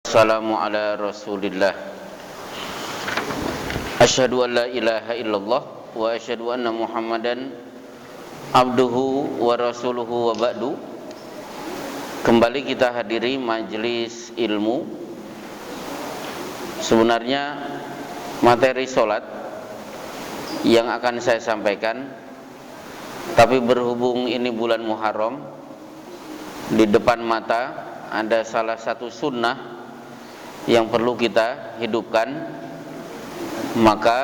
Assalamu ala rasulillah. Asyhadu an la ilaha illallah wa asyhadu anna muhammadan abduhu wa rasuluhu wa ba'du. Kembali kita hadiri majelis ilmu. Sebenarnya materi sholat yang akan saya sampaikan, tapi berhubung ini bulan Muharram, di depan mata ada salah satu sunnah yang perlu kita hidupkan, maka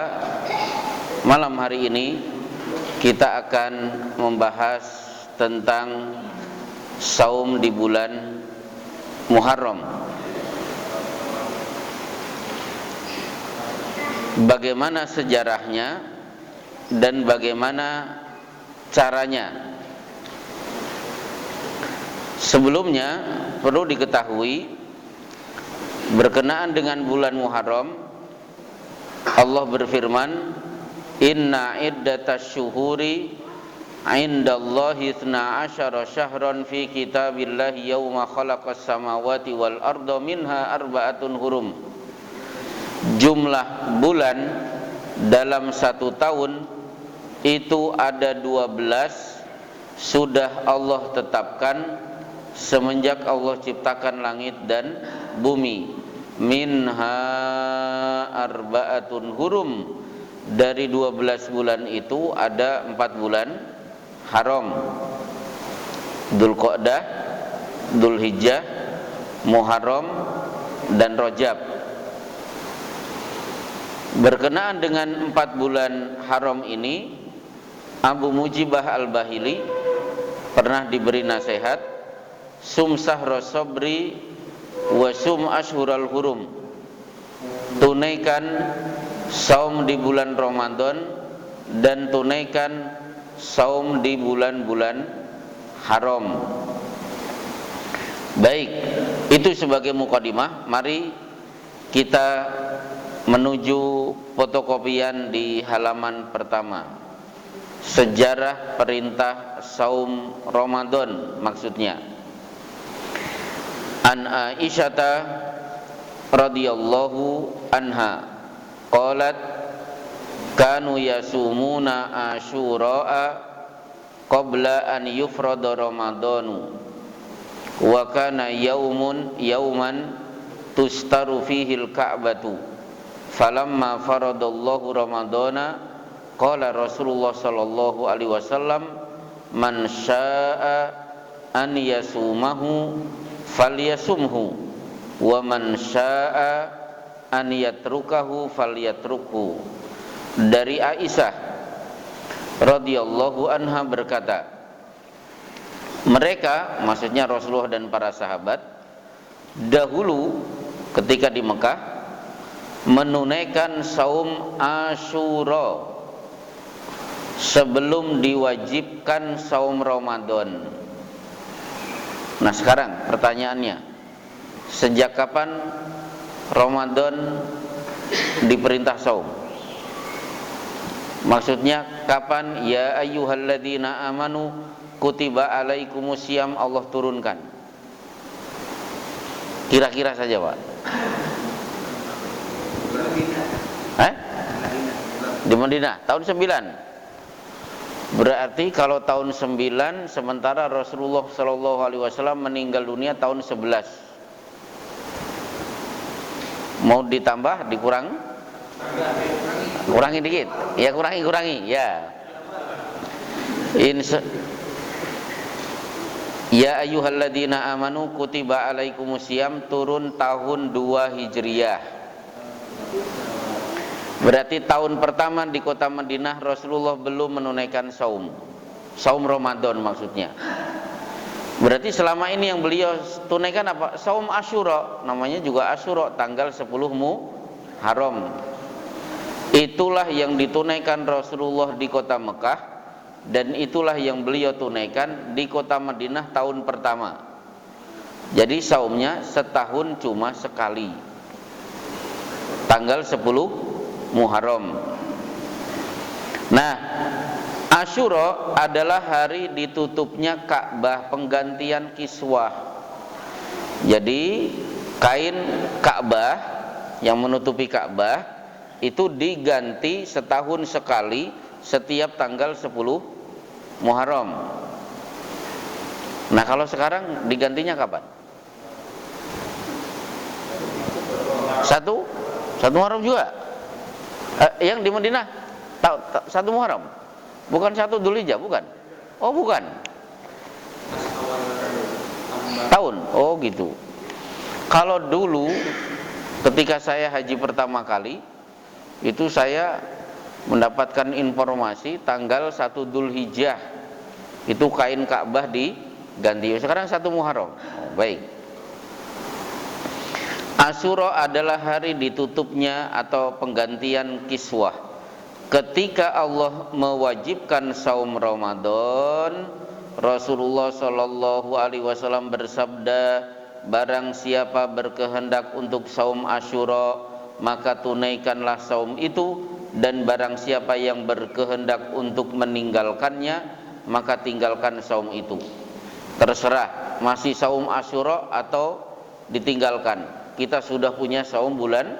malam hari ini kita akan membahas tentang saum di bulan Muharram. Bagaimana sejarahnya dan bagaimana caranya. Sebelumnya perlu diketahui, berkenaan dengan bulan Muharram, Allah berfirman, "Inna iddatasy syuhuri 'indallahi 12 syahran fi kitabillahi yauma khalaqas samawati wal arda minha arba'atun hurum." Jumlah bulan dalam satu tahun itu ada 12, sudah Allah tetapkan semenjak Allah ciptakan langit dan bumi. Minha arba'atun hurum, dari 12 bulan itu ada 4 bulan haram: Dzulqa'dah, Dzulhijjah, Muharram, dan Rajab. Berkenaan dengan 4 bulan haram ini, Abu Mujibah al-Bahili pernah diberi nasihat, sum sahra sabri wa sum ashhural hurum, tunaikan saum di bulan Ramadan dan tunaikan saum di bulan-bulan haram. Baik, itu sebagai mukadimah. Mari kita menuju fotokopian di halaman pertama. Sejarah perintah saum Ramadan maksudnya. An Aisyata radhiyallahu anha qalat kanu yasumuna asyura'a qabla an yufrada ramadanu wa kana yauman tustaru fihi al-ka'batu falamma faradallahu ramadana qala Rasulullah sallallahu alaihi wasallam man syaa'a an yasumahu falyasumhu wa man syaa'a an yatrukahu falyatrukhu. Dari Aisyah radhiyallahu anha berkata, mereka, maksudnya Rasulullah dan para sahabat, dahulu ketika di Mekah menunaikan saum Asyura sebelum diwajibkan saum Ramadan. Nah sekarang pertanyaannya, sejak kapan Ramadan diperintah saum? Maksudnya kapan ya ayyuhalladzina amanu kutiba alaikumusiyam Allah turunkan? Kira-kira saja Pak. Di Madinah tahun 9. Berarti kalau tahun 9, sementara Rasulullah sallallahu alaihi wasallam meninggal dunia tahun 11. Mau ditambah, dikurang? Kurangi dikit. Ya kurangi. Ya. Ya ayyuhalladzina amanu kutiba alaikumusiyam turun tahun 2 Hijriah. Berarti tahun pertama di kota Madinah Rasulullah belum menunaikan saum Ramadan maksudnya. Berarti selama ini yang beliau tunaikan apa? Saum Asyura, namanya juga Asyura, tanggal 10 Muharram. Itulah yang ditunaikan Rasulullah di kota Mekah, dan itulah yang beliau tunaikan di kota Madinah tahun pertama. Jadi saumnya setahun cuma sekali, tanggal 10 Muharram. Nah, Asyura adalah hari ditutupnya Ka'bah, penggantian kiswah. Jadi kain Ka'bah yang menutupi Ka'bah itu diganti setahun sekali setiap tanggal 10 Muharram. Nah, kalau sekarang digantinya kapan? Satu Muharram juga. Yang di Madinah satu Muharram, bukan satu Dzulhijjah, bukan? Oh, bukan. Tahun. Oh, gitu. Kalau dulu ketika saya haji pertama kali, itu saya mendapatkan informasi tanggal 1 Dzulhijjah itu kain Ka'bah diganti. Sekarang 1 Muharram. Oh, baik. Asyura adalah hari ditutupnya atau penggantian kiswah. Ketika Allah mewajibkan saum Ramadan, Rasulullah Shallallahu Alaihi Wasallam bersabda, barang siapa berkehendak untuk saum Asyura, maka tunaikanlah saum itu, dan barang siapa yang berkehendak untuk meninggalkannya, maka tinggalkan saum itu. Terserah masih saum Asyura atau ditinggalkan. Kita sudah punya saum bulan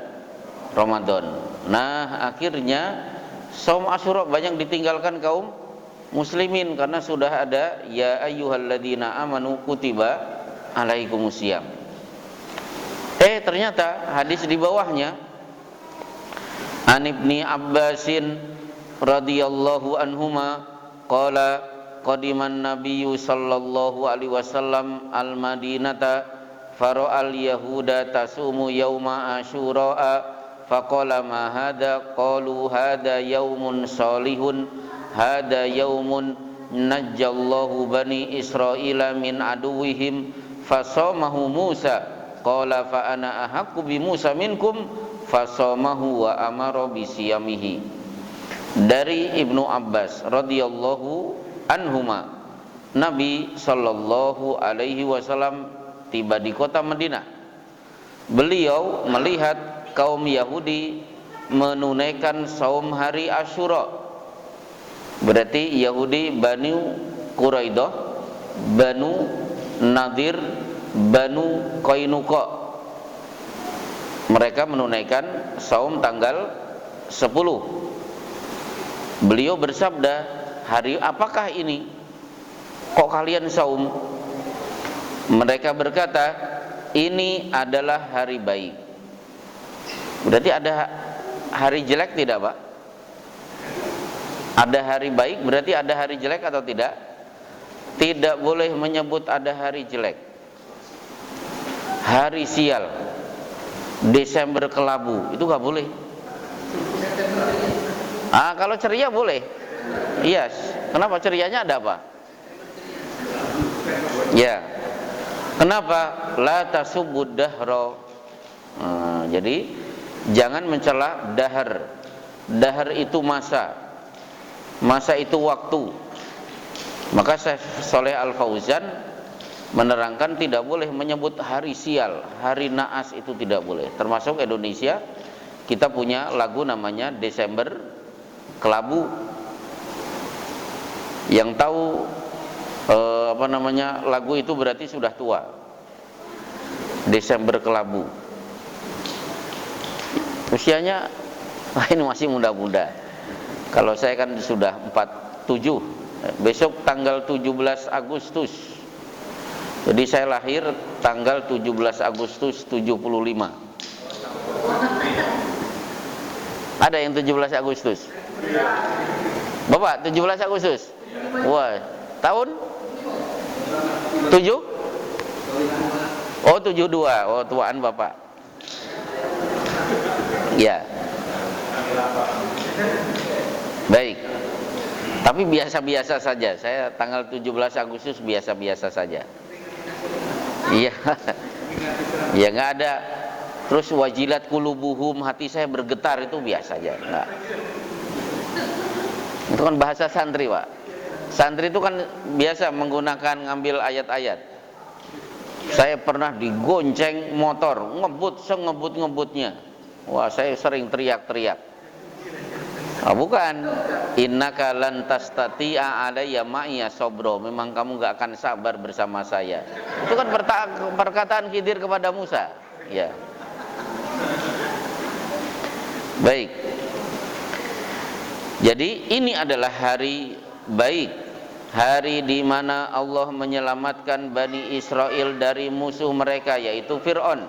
Ramadan. Nah, akhirnya saum Asyura banyak ditinggalkan kaum muslimin karena sudah ada ya ayyuhalladzina amanu kutiba alaikumusiyam. Ternyata hadis di bawahnya, An Ibni Abbasin radhiyallahu anhuma qala qadiman nabiyyu sallallahu alaihi wasallam al Madinata fara'al yahuda tasumu yauma asyura faqala ma hadha qalu hadha yaumun salihun hadha yaumun najjallahu bani Israila min aduwihim fasamahu Musa qala fa ana ahaqqu bi Musa minkum fasamahu wa amara bisiyamihi. Dari Ibnu Abbas radhiyallahu anhuma, Nabi sallallahu alaihi wasallam tiba di kota Madinah. Beliau melihat kaum Yahudi menunaikan saum hari Asyura. Berarti Yahudi Banu Quraidah, Banu Nadir, Banu Qainuqa. Mereka menunaikan saum tanggal 10. Beliau bersabda, hari apakah ini? Kok kalian saum? Mereka berkata, ini adalah hari baik. Berarti ada hari jelek tidak, Pak? Ada hari baik berarti ada hari jelek atau tidak? Tidak boleh menyebut ada hari jelek. Hari sial, Desember kelabu, itu gak boleh. Kalau ceria boleh. Yes. Kenapa cerianya ada apa? Ya. Kenapa? La tasubbud dahra. Jadi jangan mencela dahar. Dahar itu masa. Masa itu waktu. Maka Syekh Shalih Al Fauzan menerangkan tidak boleh menyebut hari sial, hari naas, itu tidak boleh. Termasuk Indonesia, kita punya lagu namanya Desember Kelabu. Yang tahu lagu itu berarti sudah tua. Desember Kelabu. Usianya ini masih muda-muda. Kalau saya kan sudah 47. Besok tanggal 17 Agustus. Jadi saya lahir tanggal 17 Agustus 75. Ada yang 17 Agustus? Bapak 17 Agustus? Wah, tahun 7? Oh, 72. Oh, tuaan Bapak. Ya. Baik. Tapi biasa-biasa saja. Saya tanggal 17 Agustus biasa-biasa saja. Iya. Ya enggak ada. Terus wajilat qulubuhum, hati saya bergetar, itu biasa aja. Enggak. Itu kan bahasa santri, Pak. Santri itu kan biasa menggunakan ngambil ayat-ayat. Saya pernah digonceng motor, ngebut sengebut-ngebutnya. Wah, saya sering teriak-teriak. Bukan, innaka lan tastati'a alayya ma'iya sabra, memang kamu gak akan sabar bersama saya. Itu kan perkataan Khidir kepada Musa. Ya. Baik. Jadi ini adalah hari baik, hari di mana Allah menyelamatkan Bani Israel dari musuh mereka yaitu Fir'aun.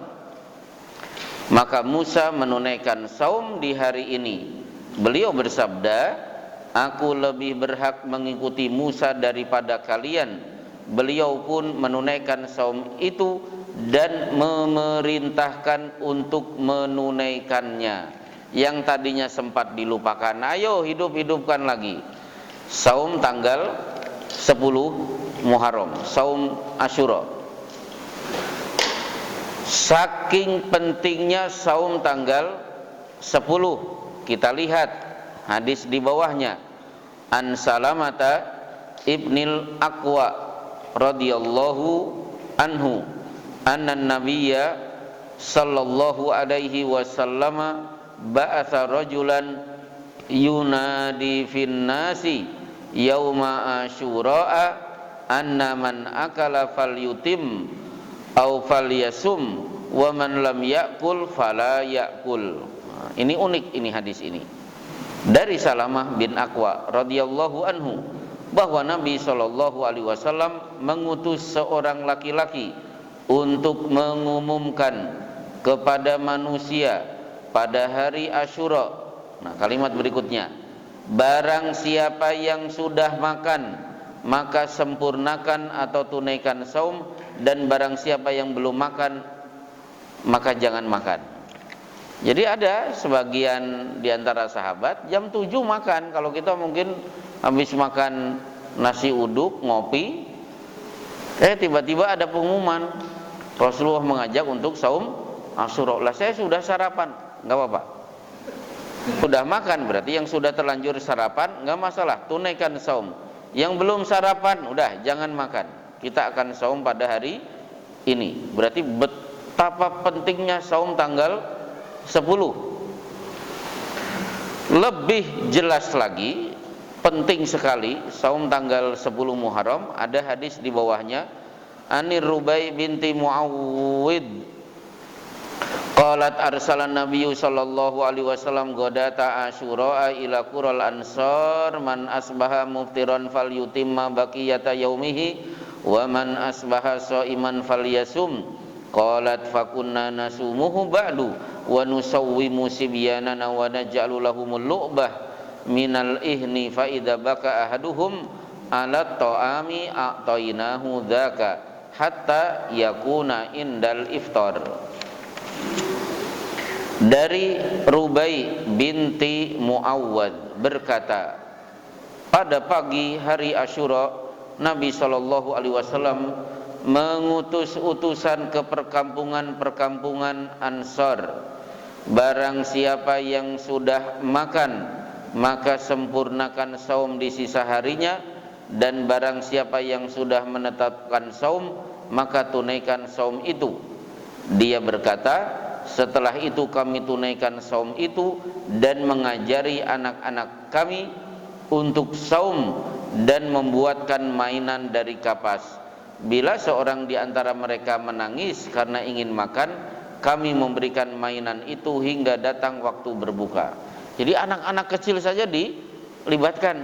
Maka Musa menunaikan saum di hari ini. Beliau bersabda, aku lebih berhak mengikuti Musa daripada kalian. Beliau pun menunaikan saum itu dan memerintahkan untuk menunaikannya. Yang tadinya sempat dilupakan, ayo hidup-hidupkan lagi. Saum tanggal 10 Muharram, saum Asyura. Saking pentingnya saum tanggal 10, kita lihat hadis di bawahnya. An Salamata ibnil Aqwa radhiyallahu anhu anna nabiyya sallallahu alaihi wasallam ba'atha rajulan yunadi fin nasi yauma asyura'a anna man akala falyutim au falyasum wa man lam yakul fala yakul. Ini unik ini hadis ini. Dari Salamah bin Aqwa radhiyallahu anhu bahwa Nabi sallallahu alaihi wasallam mengutus seorang laki-laki untuk mengumumkan kepada manusia pada hari Asyura. Nah, kalimat berikutnya, barang siapa yang sudah makan maka sempurnakan atau tunaikan saum, dan barang siapa yang belum makan maka jangan makan. Jadi ada sebagian di antara sahabat jam 7 makan. Kalau kita mungkin habis makan nasi uduk, ngopi, tiba-tiba ada pengumuman Rasulullah mengajak untuk saum Asyura. Lah saya sudah sarapan, nggak apa-apa. Sudah makan berarti yang sudah terlanjur sarapan nggak masalah, tunaikan saum. Yang belum sarapan udah jangan makan. Kita akan saum pada hari ini. Berarti betapa pentingnya saum tanggal 10. Lebih jelas lagi, penting sekali saum tanggal 10 Muharram. Ada hadis di bawahnya, Anir Rubai binti Muawwid qalat arsalan nabiyyu sallallahu alaihi wasallam godata asyura ila qural ansar man asbaha muftiran falyutimma baqiyata yaumihi wa man asbaha shaiman falyasum. Qalat fakunna nasumuhu ba'du wa nusawwimu sibyanana wa naj'alu lahumul lu'bah minal ihni fa idza baka ahaduhum ala ta'ami a'tainahu dzaka hatta yakuna indal iftar. Dari Rubai binti Muawwad berkata, pada pagi hari Asyura Nabi sallallahu alaihi wasallam mengutus utusan ke perkampungan-perkampungan Ansar. Barang siapa yang sudah makan maka sempurnakan saum di sisa harinya, dan barang siapa yang sudah menetapkan saum maka tunaikan saum itu. Dia berkata, setelah itu kami tunaikan saum itu dan mengajari anak-anak kami untuk saum dan membuatkan mainan dari kapas. Bila seorang di antara mereka menangis karena ingin makan, kami memberikan mainan itu hingga datang waktu berbuka. Jadi anak-anak kecil saja dilibatkan.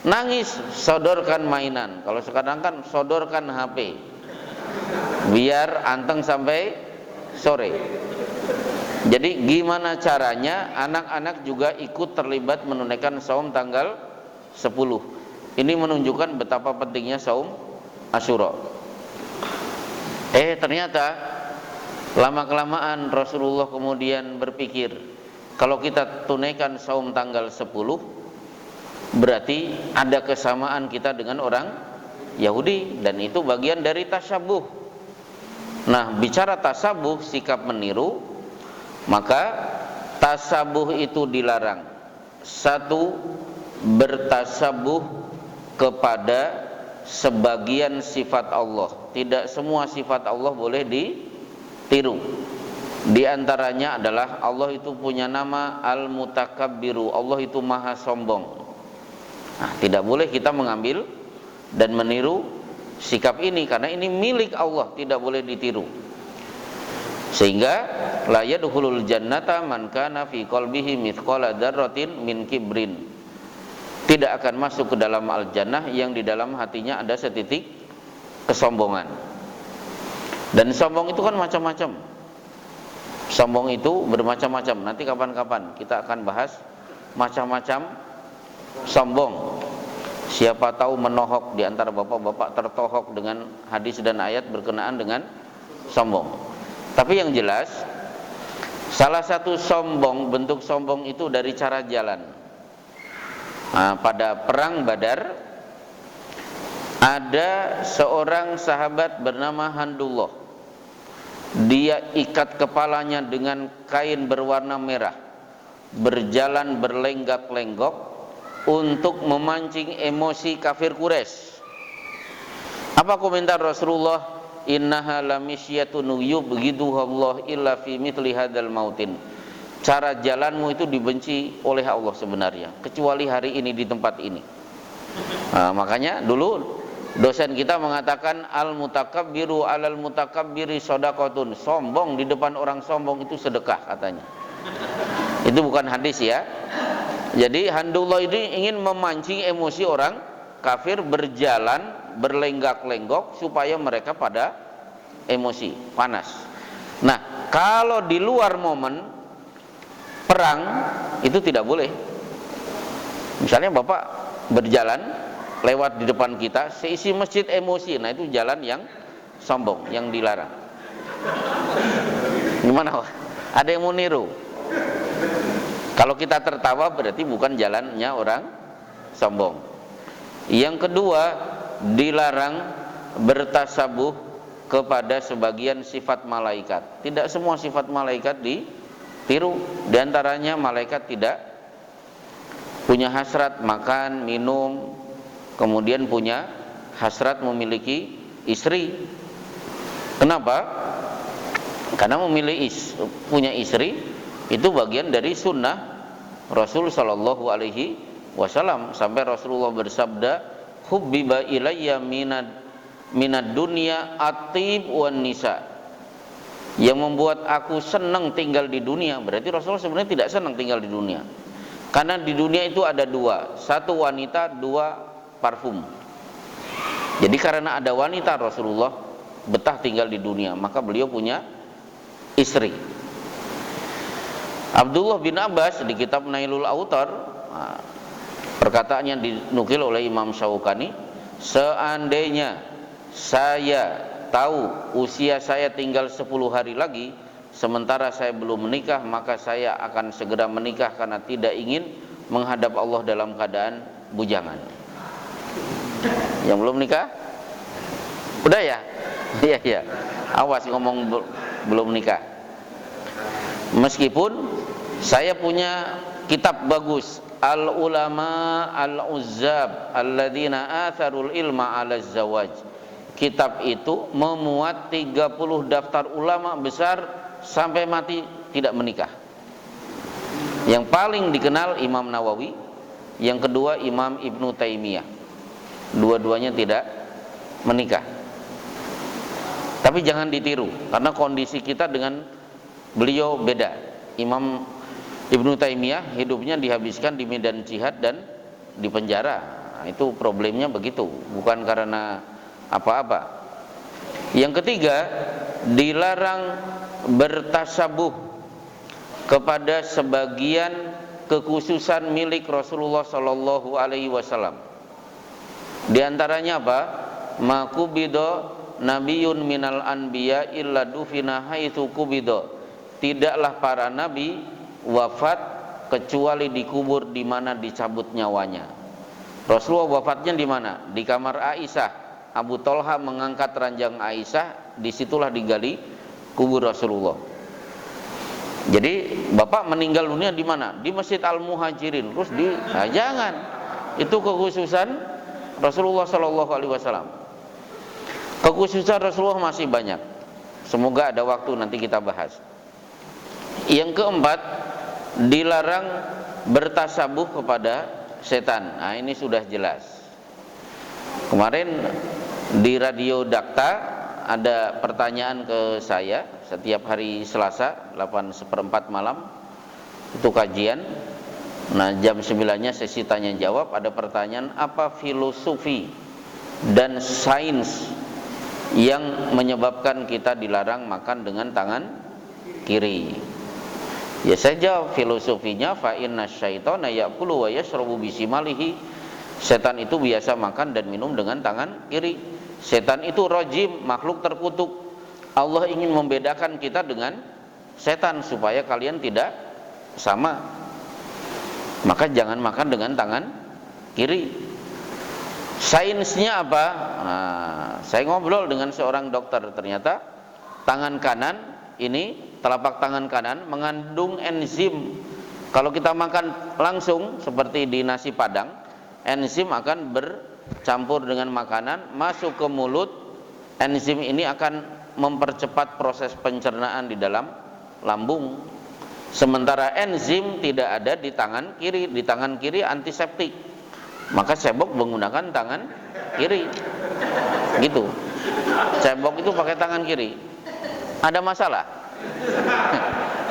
Nangis, sodorkan mainan. Kalau sekarang kan sodorkan HP, biar anteng sampai sore. Jadi gimana caranya anak-anak juga ikut terlibat menunaikan saum tanggal 10. Ini menunjukkan betapa pentingnya saum Asyura. Ternyata lama-kelamaan Rasulullah kemudian berpikir, kalau kita tunaikan saum tanggal 10 berarti ada kesamaan kita dengan orang Yahudi, dan itu bagian dari tasyabuh. Nah, bicara tasyabuh, sikap meniru, maka tasabuh itu dilarang. Satu, bertasabuh kepada sebagian sifat Allah. Tidak semua sifat Allah boleh ditiru. Di antaranya adalah Allah itu punya nama Al-Mutakabbiru, Allah itu maha sombong. Nah, tidak boleh kita mengambil dan meniru sikap ini, karena ini milik Allah, tidak boleh ditiru. Sehingga la yadkhulul jannata man kana fi qalbihi mithqala dzarratin min kibrin. Tidak akan masuk ke dalam al-jannah yang di dalam hatinya ada setitik kesombongan. Dan sombong itu kan macam-macam. Sombong itu bermacam-macam. Nanti kapan-kapan kita akan bahas macam-macam sombong. Siapa tahu menohok di antara bapak-bapak tertohok dengan hadis dan ayat berkenaan dengan sombong. Tapi yang jelas, salah satu sombong, bentuk sombong itu dari cara jalan. Nah, pada perang Badar ada seorang sahabat bernama Handullah. Dia ikat kepalanya dengan kain berwarna merah, berjalan berlenggak-lenggok untuk memancing emosi kafir Quraisy. Apa komentar Rasulullah? Innaha lamisyatun yubghiduhallah illa fi mithli hadzal mautin. Cara jalanmu itu dibenci oleh Allah sebenarnya, kecuali hari ini di tempat ini. Nah, makanya dulu dosen kita mengatakan al-mutakabbiru alal mutakabbiri shadaqatun. Sombong di depan orang sombong itu sedekah katanya. Itu bukan hadis ya. Jadi Handullah ini ingin memancing emosi orang kafir, berjalan berlenggak-lenggok supaya mereka pada emosi, panas. Nah, kalau di luar momen perang itu tidak boleh. Misalnya Bapak berjalan lewat di depan kita, seisi masjid emosi, nah itu jalan yang sombong, yang dilarang. Gimana? Ada yang mau niru? Kalau kita tertawa berarti bukan jalannya orang sombong. Yang kedua, dilarang bertasabuh kepada sebagian sifat malaikat. Tidak semua sifat malaikat ditiru. Di antaranya malaikat tidak punya hasrat makan, minum, kemudian punya hasrat memiliki istri. Kenapa? Karena punya istri itu bagian dari sunnah Rasul Shallallahu Alaihi Wasallam. Sampai Rasulullah bersabda, hubbiba ilayya minad dunya atib wan nisa. Yang membuat aku senang tinggal di dunia, berarti Rasulullah sebenarnya tidak senang tinggal di dunia. Karena di dunia itu ada dua, satu wanita, dua parfum. Jadi karena ada wanita, Rasulullah betah tinggal di dunia, maka beliau punya istri. Abdullah bin Abbas di kitab Nailul Autar, perkataannya dinukil oleh Imam Syaukani, seandainya saya tahu usia saya tinggal 10 hari lagi sementara saya belum menikah, maka saya akan segera menikah karena tidak ingin menghadap Allah dalam keadaan bujangan. Yang belum nikah? Udah ya? Iya. Awas ngomong belum nikah. Meskipun saya punya kitab bagus, Al-Ulama Al-Uzzab Alladzina Atharul Ilma Ala Zawaj. Kitab itu memuat 30 daftar ulama besar sampai mati tidak menikah. Yang paling dikenal Imam Nawawi, yang kedua Imam Ibnu Taimiyah. Dua-duanya tidak menikah. Tapi jangan ditiru, karena kondisi kita dengan beliau beda. Imam Ibnu Taimiyah hidupnya dihabiskan di medan jihad dan di penjara. Nah, itu problemnya begitu, bukan karena apa-apa. Yang ketiga, dilarang bertasabuh kepada sebagian kekhususan milik Rasulullah Shallallahu Alaihi Wasallam. Di antaranya apa? Makubido nabiyun minal anbiya illa dufina haitsu kubido. Tidaklah para nabi wafat kecuali dikubur di mana dicabut nyawanya. Rasulullah wafatnya di mana? Di kamar Aisyah. Abu Thalha mengangkat ranjang Aisyah, disitulah digali kubur Rasulullah. Jadi Bapak meninggal dunia di mana? Di Masjid Al-Muhajirin. Terus jangan. Itu kekhususan Rasulullah Shallallahu Alaihi Wasallam. Kekhususan Rasulullah masih banyak. Semoga ada waktu nanti kita bahas. Yang keempat, dilarang bertasabuh kepada setan. Nah, ini sudah jelas. Kemarin di Radio Dakta ada pertanyaan ke saya setiap hari Selasa 8:15 malam itu kajian. Nah, jam 9-nya sesi tanya jawab. Ada pertanyaan, apa filosofi dan sains yang menyebabkan kita dilarang makan dengan tangan kiri? Ya, saya jawab filosofinya, fa inna syaitana ya'kulu wa yashrabu bisimalihi. Setan itu biasa makan dan minum dengan tangan kiri. Setan itu rajim, makhluk terkutuk. Allah ingin membedakan kita dengan setan supaya kalian tidak sama. Maka jangan makan dengan tangan kiri. Sainsnya apa? Nah, saya ngobrol dengan seorang dokter, ternyata tangan kanan ini, telapak tangan kanan mengandung enzim. Kalau kita makan langsung seperti di nasi padang, enzim akan bercampur dengan makanan, masuk ke mulut. Enzim ini akan mempercepat proses pencernaan di dalam lambung. Sementara enzim tidak ada di tangan kiri. Di tangan kiri antiseptik, maka cebok menggunakan tangan kiri. Gitu. Cebok itu pakai tangan kiri. Ada masalah?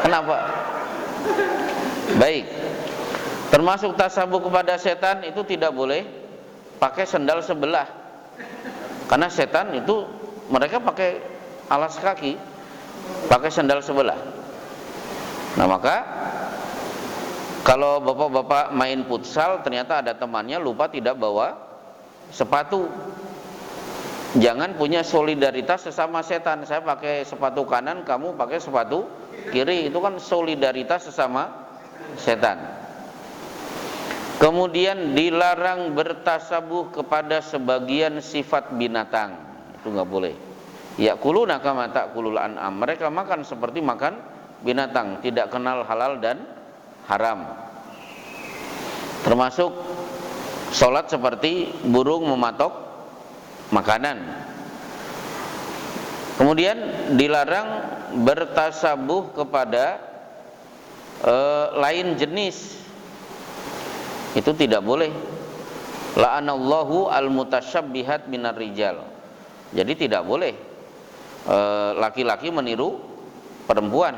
Kenapa? Baik. Termasuk tasabuh kepada setan itu tidak boleh pakai sendal sebelah. Karena setan itu mereka pakai alas kaki, pakai sendal sebelah. Nah, maka kalau bapak-bapak main futsal ternyata ada temannya lupa tidak bawa sepatu, jangan punya solidaritas sesama setan. Saya pakai sepatu kanan, kamu pakai sepatu kiri, itu kan solidaritas sesama setan. Kemudian dilarang bertasabuh kepada sebagian sifat binatang, itu nggak boleh. Ya'kuluna kama ta'kulul an'am, mereka makan seperti makan binatang, tidak kenal halal dan haram. Termasuk sholat seperti burung mematok makanan. Kemudian dilarang bertasabuh kepada lain jenis, itu tidak boleh. La'anallahu al-mutasyabbihat minar rijal. Jadi tidak boleh laki-laki meniru perempuan.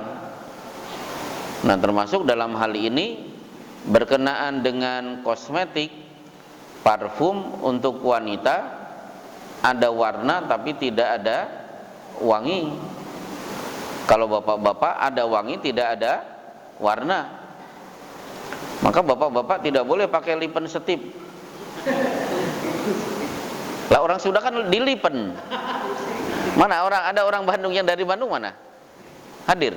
Nah, termasuk dalam hal ini berkenaan dengan kosmetik, parfum untuk wanita ada warna tapi tidak ada wangi. Kalau bapak-bapak ada wangi tidak ada warna, maka bapak-bapak tidak boleh pakai lipen setip. Lah, orang Sunda kan dilipen. Mana ada orang Bandung yang dari Bandung mana? Hadir.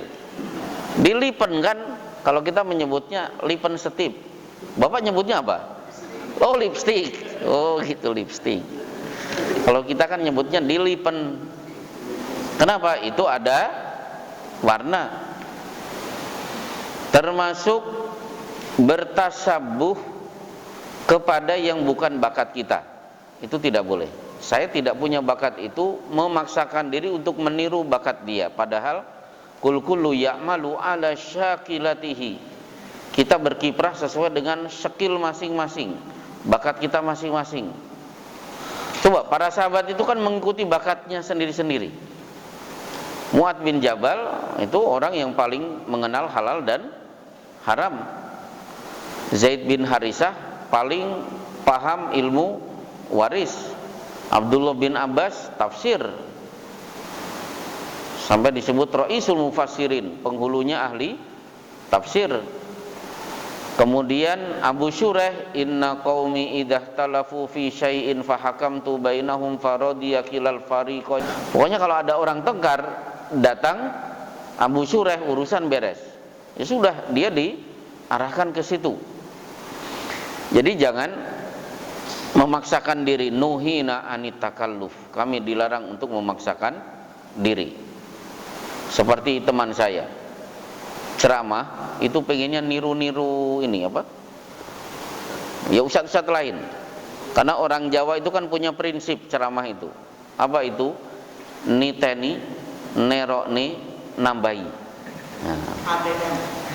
Dilipen kan, kalau kita menyebutnya lipen setip. Bapak nyebutnya apa? Oh, lipstick. Oh, gitu, lipstick. Kalau kita kan nyebutnya dilipen. Kenapa? Itu ada warna. Termasuk bertasabuh kepada yang bukan bakat kita, itu tidak boleh. Saya tidak punya bakat itu, memaksakan diri untuk meniru bakat dia, padahal kul kullu ya'malu ala syakilatihi. Kita berkiprah sesuai dengan skill masing-masing, bakat kita masing-masing. Coba para sahabat itu kan mengikuti bakatnya sendiri-sendiri. Mu'adz bin Jabal itu orang yang paling mengenal halal dan haram. Zaid bin Harisah paling paham ilmu waris. Abdullah bin Abbas tafsir, sampai disebut Ra'isul Mufassirin, penghulunya ahli tafsir. Kemudian Abu Syureh, inna qaumi idza talafu fi syai'in fahakamtu bainahum faradiya kilal fariqain. Pokoknya kalau ada orang tengkar datang Abu Syureh, urusan beres. Ya sudah, dia diarahkan ke situ. Jadi jangan memaksakan diri. Nuhina anit takalluf, kami dilarang untuk memaksakan diri. Seperti teman saya ceramah itu pengennya niru-niru ini apa? Ya ustadz-ustadz lain. Karena orang Jawa itu kan punya prinsip ceramah itu. Apa itu? Niteni, nerokni, nambahi.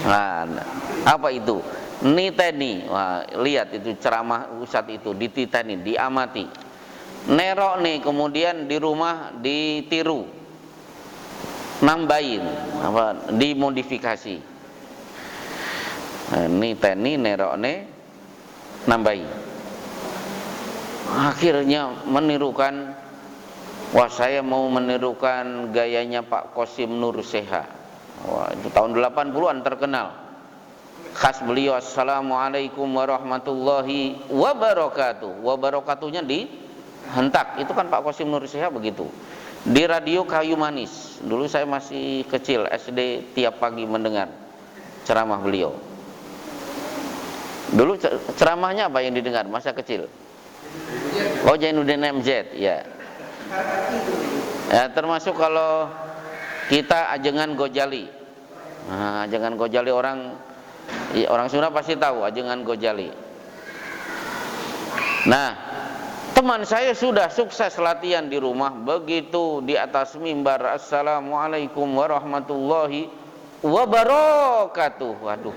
Nah, apa itu? Niteni. Wah, lihat itu ceramah ustadz itu, dititeni, diamati. nerok nih, kemudian di rumah ditiru, nambahin apa, dimodifikasi. Nah, ini teni nerok nih nambahin, akhirnya menirukan, wah saya mau menirukan gayanya Pak Qasim Nur Seha. Wah, itu tahun 80-an terkenal. Khas beliau, assalamualaikum warahmatullahi wabarakatuh. Wabarakatuhnya dihentak. Itu kan Pak Qasim Nur Seha begitu. Di radio Kayu Manis. Dulu saya masih kecil, SD, tiap pagi mendengar ceramah beliau. Dulu ceramahnya apa yang didengar masa kecil? Oh, Jainuddin MZ, ya. Ya, termasuk kalau kita Ajengan Gojali. Nah, Ajengan Gojali orang Sunda pasti tahu Ajengan Gojali. Nah, teman saya sudah sukses latihan di rumah, begitu di atas mimbar, assalamualaikum warahmatullahi wabarakatuh. Waduh,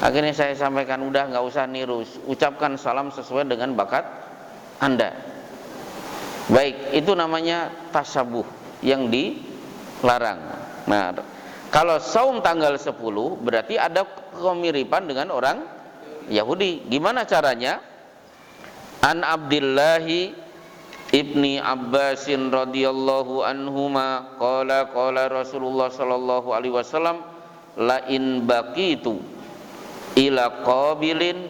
akhirnya saya sampaikan, udah nggak usah niru, ucapkan salam sesuai dengan bakat Anda. Baik, itu namanya tasabuh yang dilarang. Nah, kalau saum tanggal 10 berarti ada kemiripan dengan orang Yahudi. Gimana caranya? An Abdillahi ibni Abbasin radhiyallahu anhuma qala Rasulullah sallallahu alaihi wasallam la in baqitu ila qabilin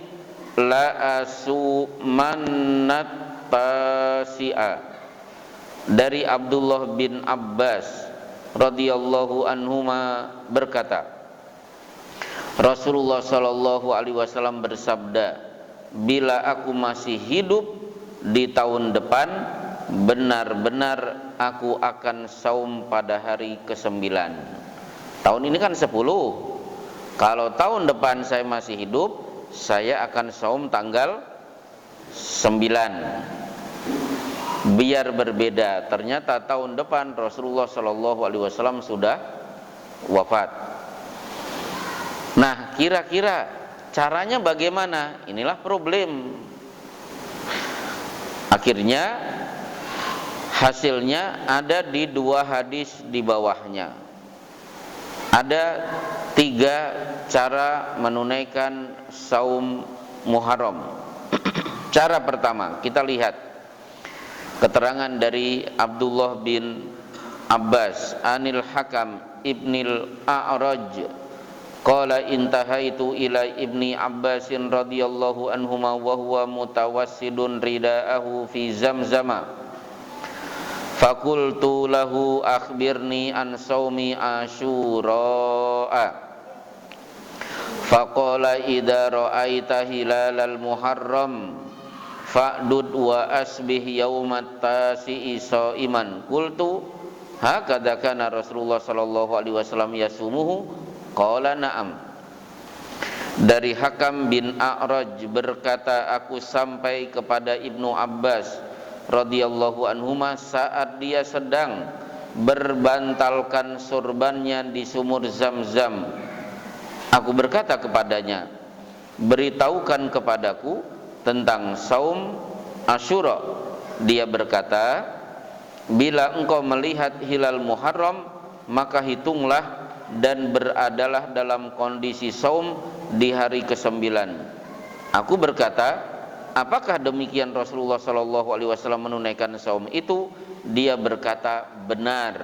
la asumannat tasi'a. Dari Abdullah bin Abbas radhiyallahu anhuma berkata, Rasulullah sallallahu alaihi wasallam bersabda, bila aku masih hidup di tahun depan, benar-benar aku akan saum pada hari ke-9. Tahun ini kan 10. Kalau tahun depan saya masih hidup, saya akan saum tanggal 9. Biar berbeda, ternyata tahun depan Rasulullah sallallahu alaihi wasallam sudah wafat. Nah, kira-kira caranya bagaimana? Inilah problem. Akhirnya hasilnya ada di 2 hadis di bawahnya. Ada 3 cara menunaikan saum Muharram. Cara pertama, kita lihat keterangan dari Abdullah bin Abbas anil Hakam ibnil A'raj qala intahaitu ila ibni Abbasin radhiyallahu anhuma wa huwa mutawassidun ridaahu fi zamzama fakultu lahu akhbirni an saumi asyura faqala idza ra'aita hilalal muharram fa'dud wa asbih yaumat tasi'i shaiman. Qultu hakadha kana Rasulullah sallallahu alaihi wasallam yasumuhu. Qala na'am. Dari Hakam bin A'raj berkata, aku sampai kepada Ibnu Abbas radhiyallahu anhuma saat dia sedang berbantalkan surbannya di sumur Zamzam. Aku berkata kepadanya, beritahukan kepadaku tentang saum Asyura. Dia berkata, bila engkau melihat hilal Muharram, maka hitunglah dan beradalah dalam kondisi saum di hari ke-9. Aku berkata, apakah demikian Rasulullah sallallahu alaihi wasallam menunaikan saum itu? Dia berkata, benar.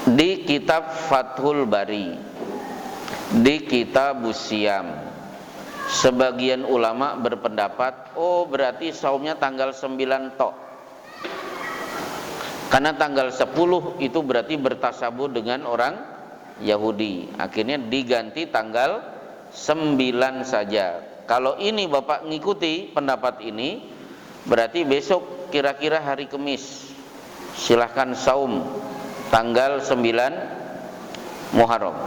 Di kitab Fathul Bari, di kitab Siyam, sebagian ulama berpendapat, oh berarti saumnya tanggal 9 tok. Karena tanggal 10 itu berarti bertasabuh dengan orang Yahudi. Akhirnya diganti tanggal 9 saja. Kalau ini Bapak ngikuti pendapat ini, berarti besok kira-kira hari Kamis silahkan saum tanggal 9 Muharram.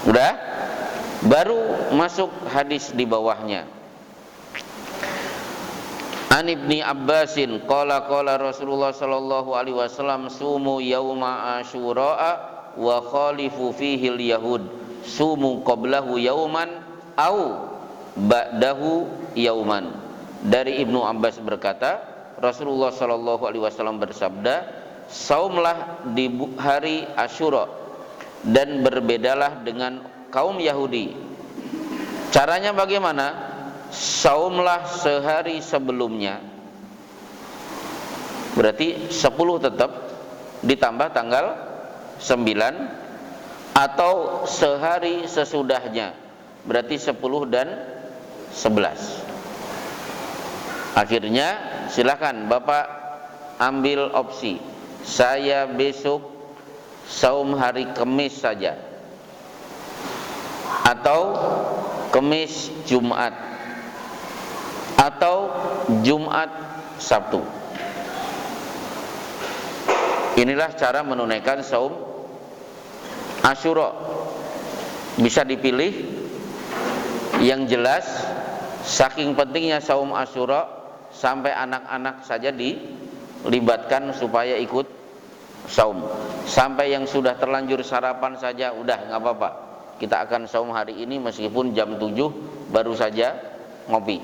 Udah? Baru masuk hadis di bawahnya. An Ibni Abbasin qala Rasulullah sallallahu alaihi wasallam sumu yauma asyura wa khalifu fihi al-yahud sumu qablahu yauman au ba'dahu yauman. Dari Ibnu Abbas berkata, Rasulullah Shallallahu alaihi wasallam bersabda, saumlah di hari Asyura dan berbedalah dengan kaum Yahudi. Caranya bagaimana? Saumlah sehari sebelumnya, berarti 10 tetap ditambah tanggal 9, atau sehari sesudahnya, berarti 10 dan 11. Akhirnya silakan Bapak ambil opsi, saya besok saum hari Kamis saja, atau Kamis Jumat, atau Jumat Sabtu. Inilah cara menunaikan saum Asyura. Bisa dipilih. Yang jelas, saking pentingnya saum Asyura, sampai anak-anak saja dilibatkan supaya ikut saum. Sampai yang sudah terlanjur sarapan saja, udah nggak apa-apa, kita akan saum hari ini meskipun jam 7 baru saja ngopi.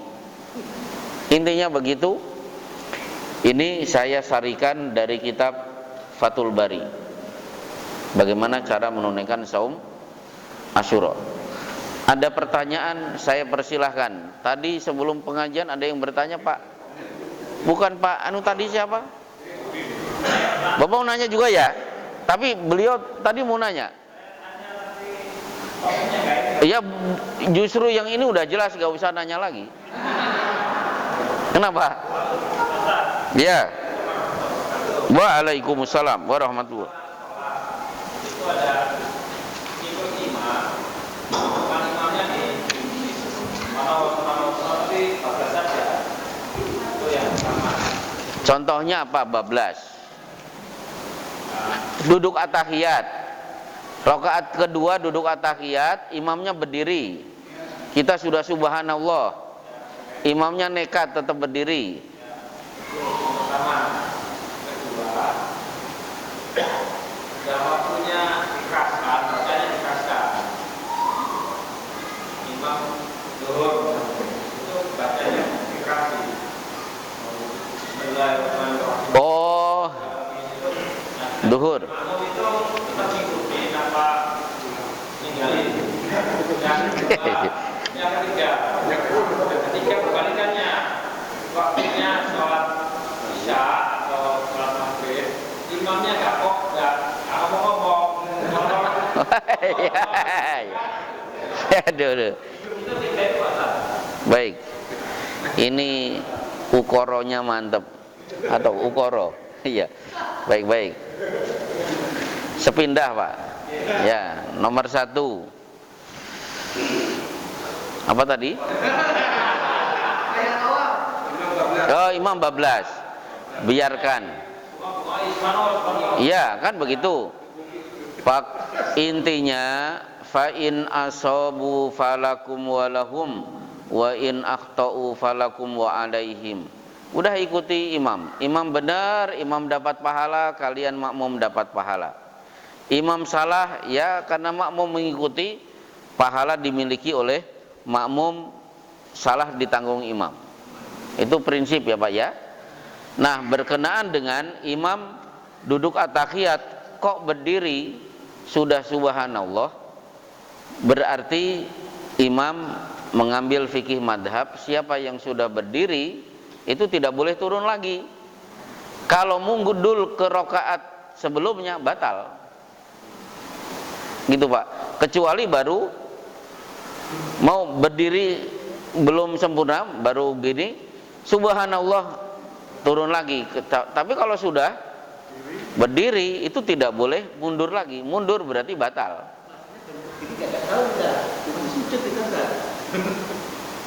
Intinya begitu. Ini saya sarikan dari kitab Fathul Bari, bagaimana cara menunaikan saum Asyura. Ada pertanyaan, saya persilahkan. Tadi sebelum pengajian ada yang bertanya, Pak. Bukan Pak, tadi siapa? Bapak mau nanya juga ya? Tapi beliau tadi mau nanya. Ya justru yang ini udah jelas, gak usah nanya lagi. Kenapa? Ya. Waalaikumsalam warahmatullahi. Itu ada ikut imam, bukan imamnya di mana tapi bablas saja. Itu yang pertama. Contohnya apa bablas? Duduk at-tahiyat. Rakaat kedua duduk at-tahiyat, imamnya berdiri. Kita sudah subhanallah. Imamnya nekat tetap berdiri. Pertama, kedua, yang waktunya dikeraskan, bacanya dikeraskan. Imam zuhur itu bacanya dikerasi. Bismillahirrahmanirrahim. Oh, duhur. Makmum itu tetap ikuti tanpa ninggalin. Yang ketiga kebalikannya, waktunya sholat isya atau sholat maghrib, imamnya nggak ngomong. Aduh. Itu tiga itu asal. Baik. Ini ukoronya mantep atau ukoro. Iya. Baik. Sepindah, Pak. Ya, nomor 1. Apa tadi? Oh, imam bablas. Biarkan. Iya, kan begitu. Pak, intinya fa in asabu falakum walahum wa in akhtau falakum wa alaihim. Udah ikuti imam. Imam benar, imam dapat pahala, kalian makmum dapat pahala. Imam salah, ya karena makmum mengikuti, pahala dimiliki oleh makmum, salah ditanggung imam. Itu prinsip ya Pak ya. Nah, berkenaan dengan imam duduk at-tahiyat kok berdiri sudah subhanallah, berarti imam mengambil fikih madhab, siapa yang sudah berdiri itu tidak boleh turun lagi. Kalau munggudul ke rakaat sebelumnya batal, gitu Pak. Kecuali baru mau berdiri belum sempurna, baru gini subhanallah turun lagi. Tapi kalau sudah berdiri itu tidak boleh mundur lagi. Mundur berarti batal.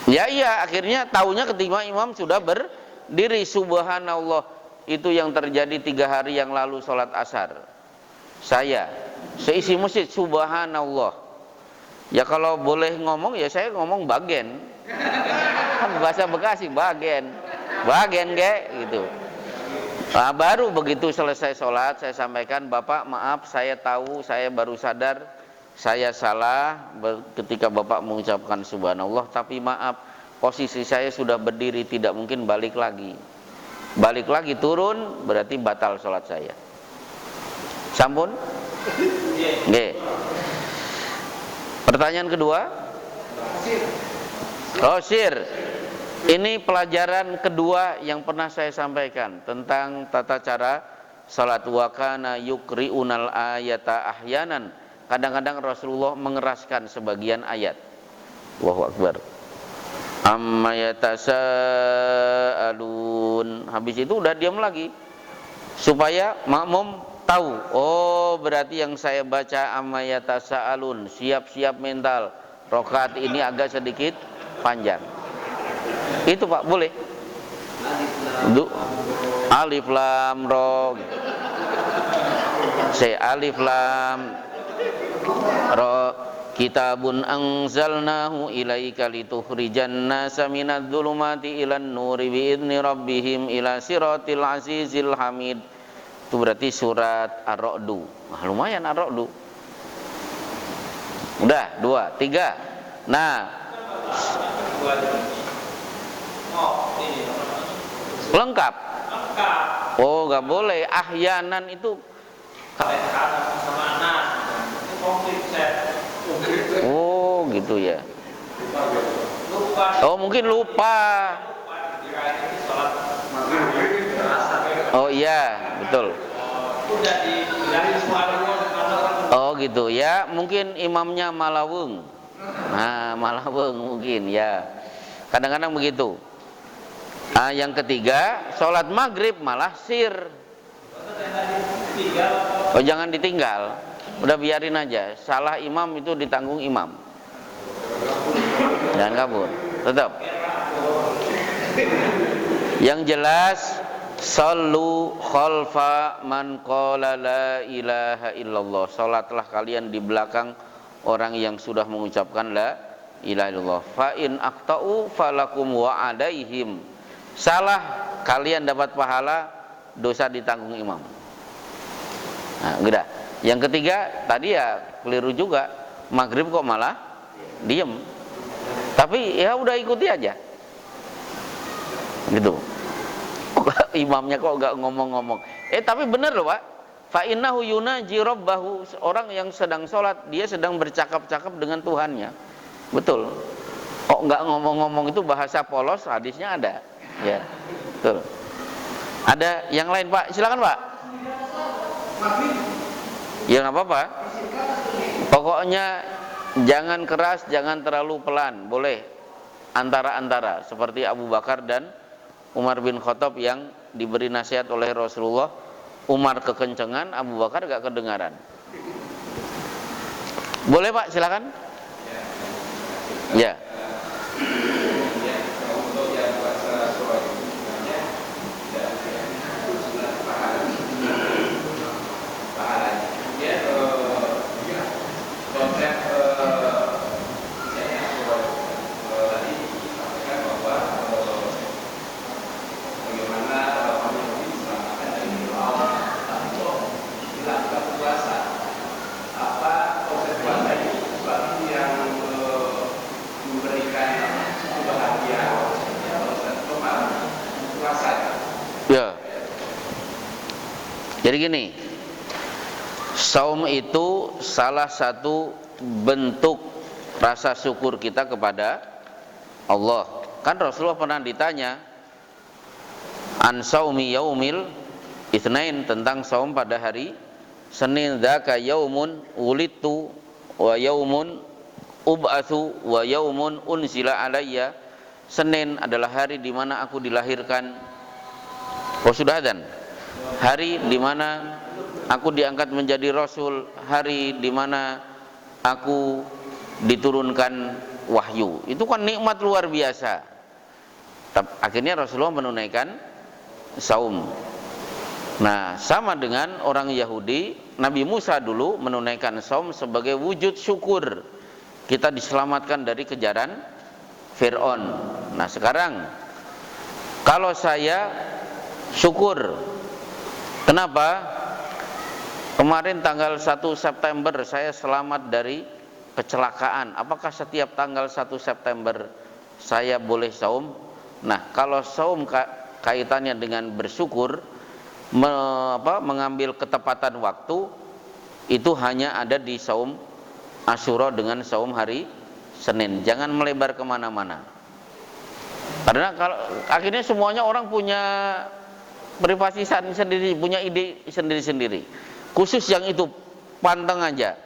Ya iya, akhirnya taunya ketika imam sudah berdiri. Subhanallah, itu yang terjadi 3 hari yang lalu sholat asar. Saya seisi masjid subhanallah. Ya kalau boleh ngomong ya saya ngomong bagen. Kan bahasa Bekasi bagen gitu. Nah, baru begitu selesai sholat saya sampaikan, Bapak maaf saya tahu, saya baru sadar saya salah ketika Bapak mengucapkan subhanallah, tapi maaf, posisi saya sudah berdiri, tidak mungkin balik lagi. Balik lagi turun berarti batal sholat saya. Sampun? Nggih. Pertanyaan kedua. Oh, sir. Ini pelajaran kedua yang pernah saya sampaikan tentang tata cara salat. Wa kana yukri'unal ayata ahyanan. Kadang-kadang Rasulullah mengeraskan sebagian ayat. Allahu Akbar. Amma yatasaalun. Habis itu udah diam lagi. Supaya makmum tahu, oh berarti yang saya baca amma yatasaalun, siap-siap mental. Rakaat ini agak sedikit panjang. Itu Pak, boleh. Alif lam ra. Saya alif lam ra, kitabun anzalnahu ilaika litukhrijan nasa minadz zulumati ilan nuri biidzni rabbihim ila siratil azizil hamid. Itu berarti surat Ar-Ra'du. Nah, lumayan Ar-Ra'du. Udah, 2, 3. Nah, lengkap. Oh, nggak boleh. Ahyanan itu. Oh, gitu ya. Oh, mungkin lupa. Oh iya, betul. Oh gitu ya, mungkin imamnya malawung. Nah, malawung mungkin ya. Kadang-kadang begitu. Nah, yang ketiga, sholat maghrib malah sir. Oh, jangan ditinggal. Udah biarin aja. Salah imam itu ditanggung imam. Jangan kabur. Tetap. Yang jelas, sallu khalfa man qala la ilaha illallah. Salatlah kalian di belakang orang yang sudah mengucapkan la ilaha illallah. Fa in aqta'u falakum wa alaihim. Salah kalian dapat pahala, dosa ditanggung imam. Nah, udah. Yang ketiga tadi ya keliru juga. Maghrib kok malah diem. Tapi ya udah ikuti aja. Gitu. Imamnya kok gak ngomong-ngomong. Tapi bener loh Pak. Fa innahu yunaji rabbahu. Orang yang sedang sholat, dia sedang bercakap-cakap dengan Tuhannya. Betul. Kok gak ngomong-ngomong, itu bahasa polos, hadisnya ada. Ya, betul. Ada yang lain Pak? Silakan Pak. Ya nggak apa-apa. Pokoknya jangan keras, jangan terlalu pelan. Boleh antara-antara. Seperti Abu Bakar dan Umar bin Khattab yang diberi nasihat oleh Rasulullah. Umar kekencengan, Abu Bakar gak kedengaran. Boleh Pak, silakan. Ya. Jadi gini, saum itu salah satu bentuk rasa syukur kita kepada Allah. Kan Rasulullah pernah ditanya an saumi yaumil itsnain, tentang saum pada hari Senin. Dzaka yaumun ulidtu wa yaumun ub'atsu wa yaumun unzila alayya. Senin adalah hari di mana aku dilahirkan. Oh sudah adzan. Hari di mana aku diangkat menjadi rasul, hari di mana aku diturunkan wahyu. Itu kan nikmat luar biasa. Akhirnya Rasulullah menunaikan saum. Nah, sama dengan orang Yahudi, Nabi Musa dulu menunaikan saum sebagai wujud syukur kita diselamatkan dari kejaran Fir'aun. Nah, sekarang kalau saya syukur, kenapa? Kemarin tanggal 1 September saya selamat dari kecelakaan. Apakah setiap tanggal 1 September saya boleh saum? Nah, kalau saum kaitannya dengan bersyukur, mengambil ketepatan waktu, itu hanya ada di saum Asyura dengan saum hari Senin. Jangan melebar kemana-mana. Karena kalau akhirnya semuanya orang punya privasi sendiri, punya ide sendiri-sendiri. Khusus yang itu pantang aja.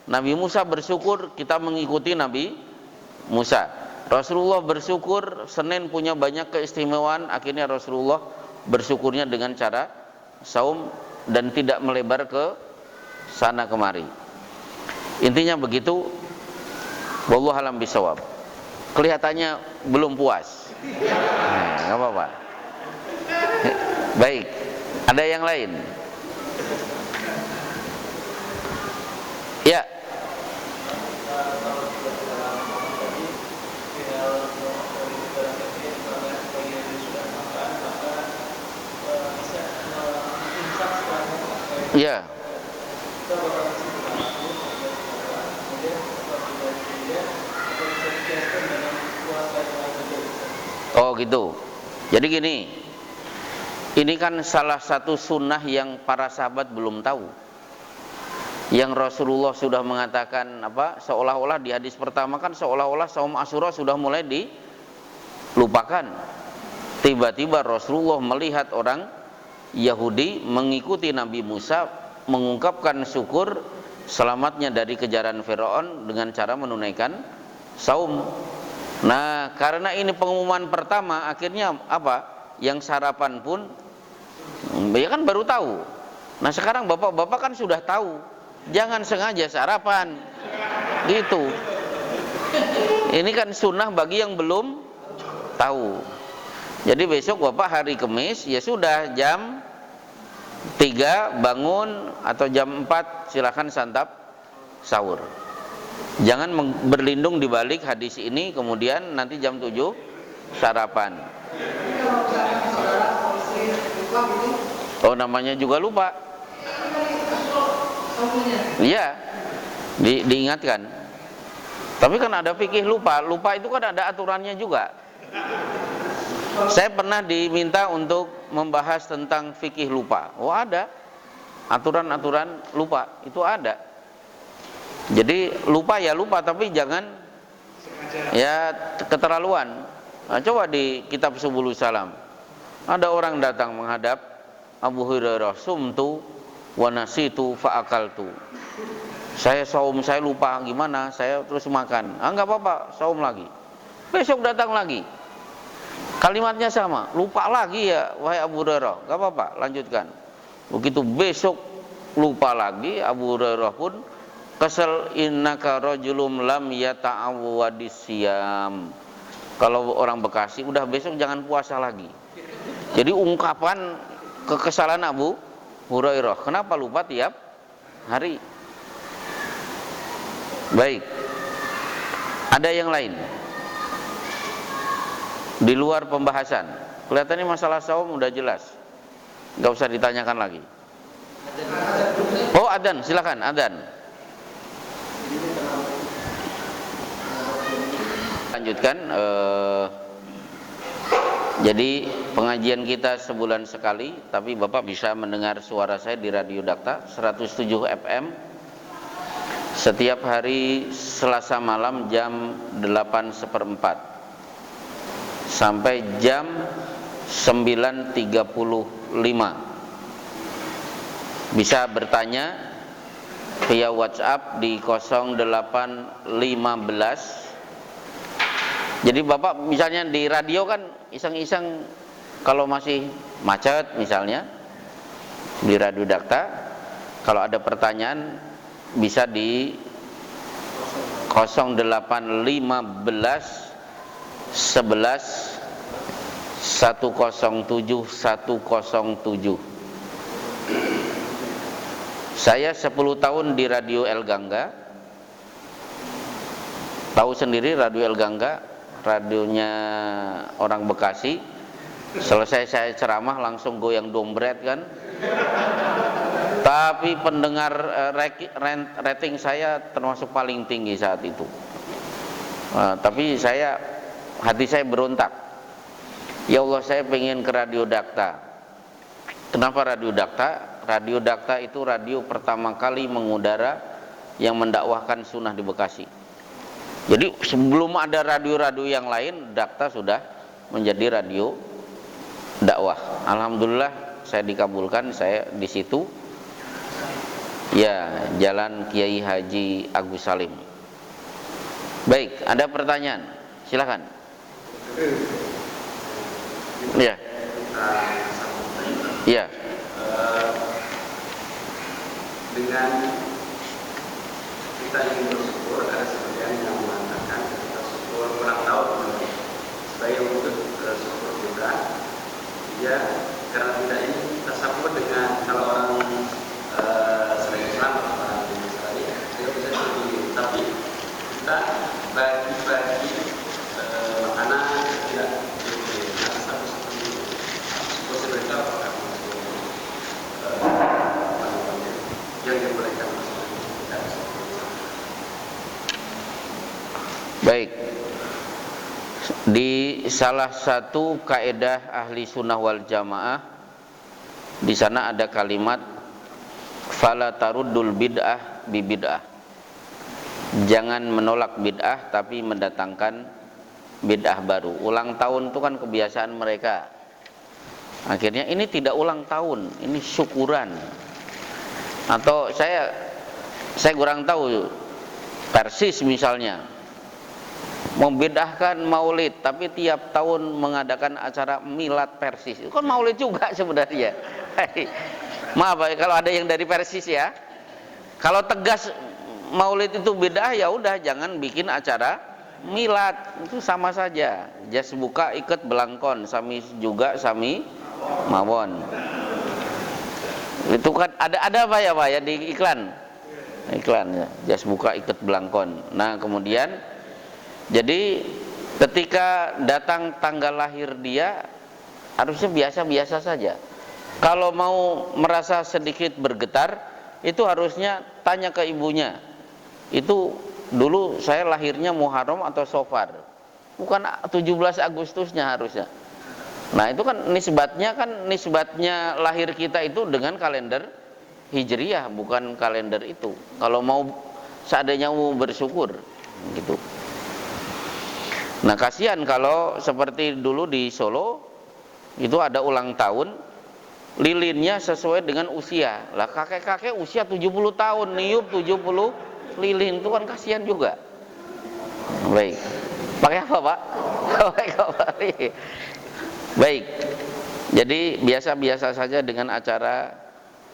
Nabi Musa bersyukur, kita mengikuti Nabi Musa. Rasulullah bersyukur, Senin punya banyak keistimewaan, akhirnya Rasulullah bersyukurnya dengan cara saum dan tidak melebar ke sana kemari. Intinya begitu. Wallahu a'lam bishawab. Kelihatannya belum puas. Nggak apa-apa. Baik, ada yang lain? Ya. Ya. Oh gitu. Jadi gini, ini kan salah satu sunnah yang para sahabat belum tahu. Yang Rasulullah sudah mengatakan seolah-olah di hadis pertama kan seolah-olah saum Asyura sudah mulai dilupakan. Tiba-tiba Rasulullah melihat orang Yahudi mengikuti Nabi Musa, mengungkapkan syukur selamatnya dari kejaran Firaun dengan cara menunaikan saum. Nah, karena ini pengumuman pertama, akhirnya yang sarapan pun ya kan baru tahu. Nah, sekarang bapak-bapak kan sudah tahu. Jangan sengaja sarapan. Gitu. Ini kan sunnah bagi yang belum tahu. Jadi besok bapak hari Kamis, ya sudah jam 3 bangun atau jam 4 silakan santap sahur. Jangan berlindung di balik hadis ini kemudian nanti jam 7 sarapan. Oh, namanya juga lupa. Iya, diingatkan. Tapi kan ada fikih lupa. Lupa itu kan ada aturannya juga. Saya pernah diminta untuk membahas tentang fikih lupa. Oh, ada aturan-aturan lupa, itu ada. Jadi lupa ya lupa, tapi jangan ya keterlaluan. Nah, coba di kitab Subulus Salam, ada orang datang menghadap Abu Hurairah, sumtu wa nasitu fa akaltu. Saya saum, saya lupa, gimana? Saya terus makan. Enggak apa-apa, saum lagi. Besok datang lagi. Kalimatnya sama, lupa lagi ya wahai Abu Hurairah. Enggak apa-apa, lanjutkan. Begitu besok lupa lagi, Abu Hurairah pun kesel, innaka rajulum lam yata'awwadis siyam. Kalau orang Bekasi udah besok jangan puasa lagi. Jadi ungkapan kekesalan Abu Hurairah, kenapa lupa tiap hari? Baik. Ada yang lain? Di luar pembahasan. Kelihatannya masalah saum udah jelas. Enggak usah ditanyakan lagi. Oh, adzan, silakan adzan. Lanjutkan. Jadi pengajian kita sebulan sekali, tapi Bapak bisa mendengar suara saya di Radio Dakta 107 FM setiap hari Selasa malam jam 8:15 sampai jam 9:35. Bisa bertanya via WhatsApp di 0815. Jadi Bapak misalnya di radio kan iseng-iseng kalau masih macet misalnya di Radio Dakta, kalau ada pertanyaan bisa di 0815 11 107 107. Saya 10 tahun di Radio El Gangga. Tahu sendiri Radio El Gangga, radionya orang Bekasi. Selesai saya ceramah langsung goyang dombret kan. Tapi pendengar rating saya termasuk paling tinggi saat itu. Tapi hati saya berontak. Ya Allah, saya pengen ke Radio Dakta. Kenapa Radio Dakta? Radio Dakta itu radio pertama kali mengudara yang mendakwahkan sunnah di Bekasi. Jadi sebelum ada radio-radio yang lain, Dakta sudah menjadi radio dakwah. Alhamdulillah saya dikabulkan, saya di situ. Ya, Jalan Kiai Haji Agus Salim. Baik, ada pertanyaan? Silakan. Ya. Ya. Dengan kita ingin bersyukur, ada sebagian yang mengatakan kita syukur ulang tahun sebagai wujud syukur juga. Ya, karena tidak ini kita sambut dengan kalau orang selain Islam atau orang Israel tidak bisa seperti itu. Tapi kita bagi-bagi makanan tidak satu seperti itu. Syukur sebenarnya apakah yang dibolehkan masuk. Baik. Di salah satu kaidah ahli sunnah wal jamaah, di sana ada kalimat fala taruddul bid'ah bi bid'ah. Jangan menolak bid'ah tapi mendatangkan bid'ah baru. Ulang tahun itu kan kebiasaan mereka. Akhirnya ini tidak ulang tahun, ini syukuran. Atau saya kurang tahu, Persis misalnya membedahkan maulid tapi tiap tahun mengadakan acara milad Persis. Itu kan maulid juga sebenarnya. Maaf kalau ada yang dari Persis ya. Kalau tegas maulid itu bid'ah, ya udah jangan bikin acara milad. Itu sama saja. Jas buka ikat belangkon, sami juga sami mawon. Itu kan ada apa ya Pak ya di iklan ya, jas buka ikat belangkon. Nah kemudian jadi ketika datang tanggal lahir dia harusnya biasa-biasa saja. Kalau mau merasa sedikit bergetar itu harusnya tanya ke ibunya, itu dulu saya lahirnya Muharram atau Safar, bukan 17 Agustusnya harusnya. Nah itu kan nisbatnya lahir kita itu dengan kalender Hijriyah, bukan kalender itu. Kalau mau seadanya mau bersyukur gitu. Nah kasihan kalau seperti dulu di Solo itu ada ulang tahun, lilinnya sesuai dengan usia. Lah kakek-kakek usia 70 tahun niup 70 lilin, itu kan kasihan juga. Baik. Pakai apa Pak? Pakai apa? Baik, jadi biasa-biasa saja dengan acara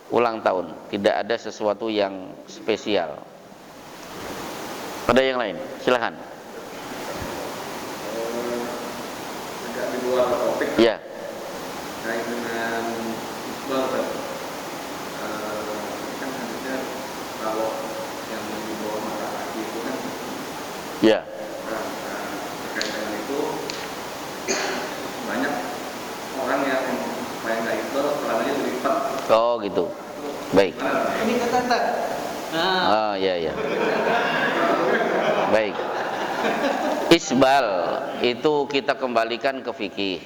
ulang tahun, tidak ada sesuatu yang spesial. Ada yang lain? Silakan. Agak di luar topik. Ya. Terkait dengan Iqbal, kan harusnya kalau yang di bawah mata kaki itu kan. Ya. Terkait dengan itu banyak orang yang supaya nggak Iqbal celananya dilipat. Oh gitu. Baik. Ini ketat. Oh ya. Baik. Isbal itu kita kembalikan ke fikih.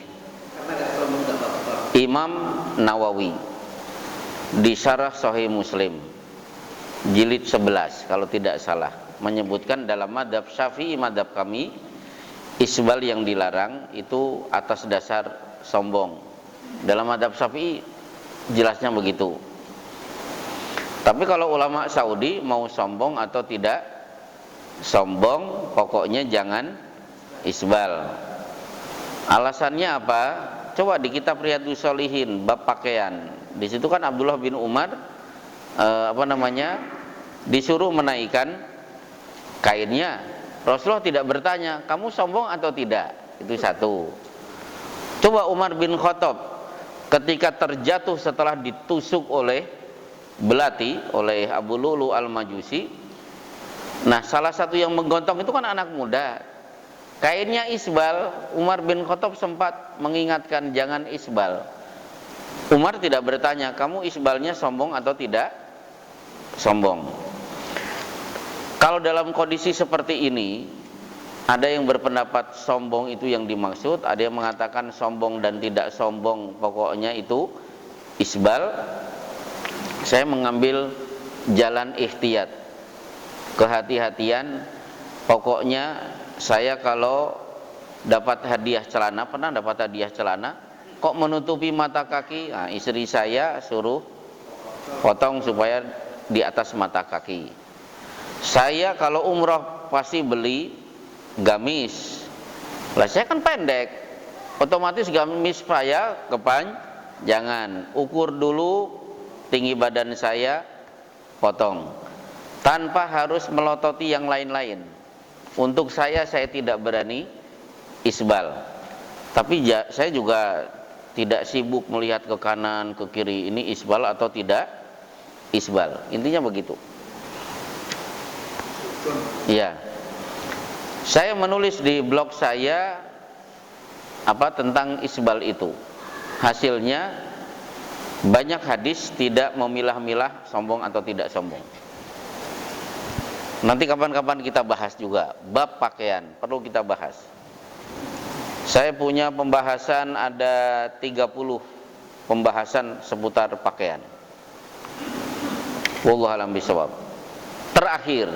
Imam Nawawi di Syarah Sahih Muslim jilid 11 kalau tidak salah menyebutkan dalam madhab Syafi'i, madhab kami, isbal yang dilarang itu atas dasar sombong. Dalam madhab Syafi'i jelasnya begitu. Tapi kalau ulama Saudi mau sombong atau tidak sombong, pokoknya jangan isbal. Alasannya apa? Coba di kitab Riyadhus Shalihin bab pakaian. Di situ kan Abdullah bin Umar disuruh menaikkan kainnya. Rasulullah tidak bertanya, "Kamu sombong atau tidak?" Itu satu. Coba Umar bin Khattab ketika terjatuh setelah ditusuk oleh belati oleh Abu Lulu Al-Majusi. Nah, salah satu yang menggontong itu kan anak muda. Kainnya isbal, Umar bin Khattab sempat mengingatkan jangan isbal. Umar tidak bertanya, kamu isbalnya sombong atau tidak sombong. Kalau dalam kondisi seperti ini, ada yang berpendapat sombong itu yang dimaksud, ada yang mengatakan sombong dan tidak sombong, pokoknya itu isbal. Saya mengambil jalan ikhtiyat, kehati-hatian. Pokoknya saya kalau dapat hadiah celana, pernah dapat hadiah celana, kok menutupi mata kaki, nah, istri saya suruh potong supaya di atas mata kaki. Saya kalau umroh pasti beli gamis, lah saya kan pendek, otomatis gamis saya kepanjangan. Ukur dulu tinggi badan saya, potong, tanpa harus melototi yang lain-lain. Untuk saya tidak berani isbal, tapi saya juga tidak sibuk melihat ke kanan ke kiri, ini isbal atau tidak isbal, intinya begitu. Ya, saya menulis di blog saya tentang isbal itu. Hasilnya banyak hadis tidak memilah-milah sombong atau tidak sombong. Nanti kapan-kapan kita bahas juga bab pakaian, perlu kita bahas. Saya punya pembahasan ada 30 pembahasan seputar pakaian. Wallahu a'lam bishawab. Terakhir.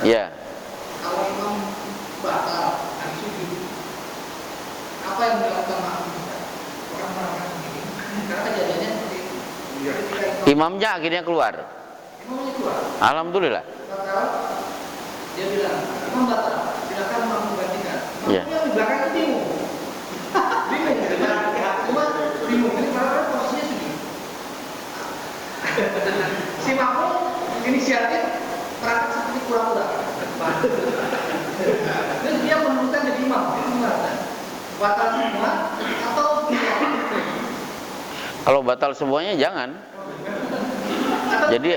Ya. Kalau imam batal hari sujud, apa yang dilakukan makmum? Orang-orang ini, karena kejadiannya seperti itu. Imamnya akhirnya keluar. Imamnya keluar. Alhamdulillah. Batal, dia bilang, imam batal, silakan makmum gantikan. Makmum Ya. yang di belakang itu bingung. Cuma bingung, ini karena posisinya sujud. Si makmum inisiatif praktek seperti kura-kura. Dan dia menemukan jadi imam, itu gimana? Batal semua atau tidak? Kalau batal semuanya jangan. Jadi,